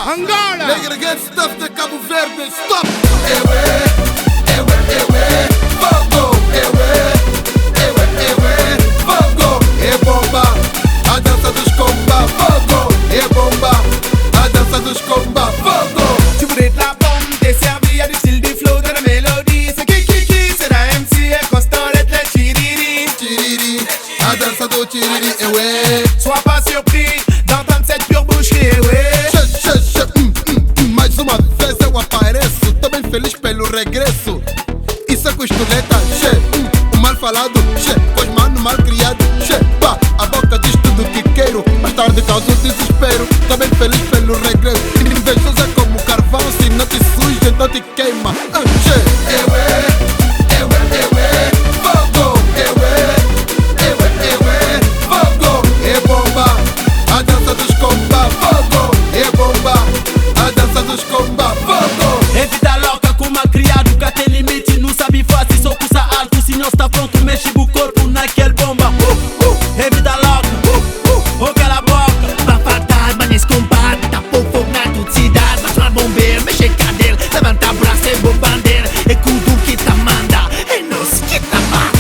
Angola. Legreguete stuff de Cabo Verde, stop. Fogo. Fogo. É bomba, a dança dos comba. Fogo. É bomba, a dança dos comba. Fogo. Tu voudrais de la bombe, t'es servi à du style, du flow, de la mélodie. C'est qui, c'est la MC, et constant, le chiriri. Tiriri, a dança do tiriri, Sois pas surpris d'entendre cette pure boucherie, Mais uma vez eu apareço, tô bem feliz pelo regresso. Isso é costeleta, o mal falado, pois mano mal criado, pá, a boca diz tudo que quero, mais tarde causa desespero. Tô bem feliz pelo regresso, invejoso é como carvão, se não te suja, então te queima. Fogo, fogo, é bomba, a dança dos comba. Fogo, é bomba, a dança dos comba. Fogo. É vida louca com uma criado que tem limite, não sabe fazer, só puxa alto, se não está pronto, mexe o corpo naquele bomba. É vida louca, oh cala a boca. Pra faltar, manes combate, tá fogo na tua cidade. Mas pra bombeiro, mexe cadeira, levanta braço e bombardeira. É tudo que tá manda, é nós que tá mata.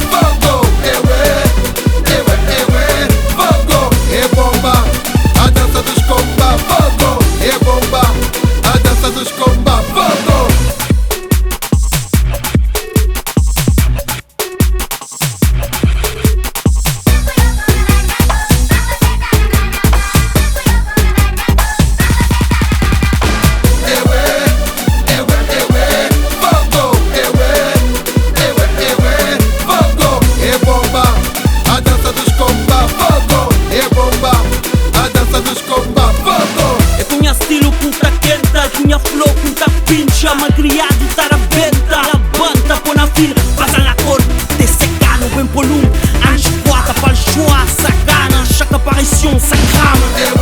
Fogo, fogo, é bomba, a dança dos comba. Fogo, é bomba, a dança dos comba. Fogo. Chama criado, tá na benta, la banda, põe na fila, passa na cor, te secano, bem polum, anjo quata, palchoa, sacana, chaque apparition, sacrame.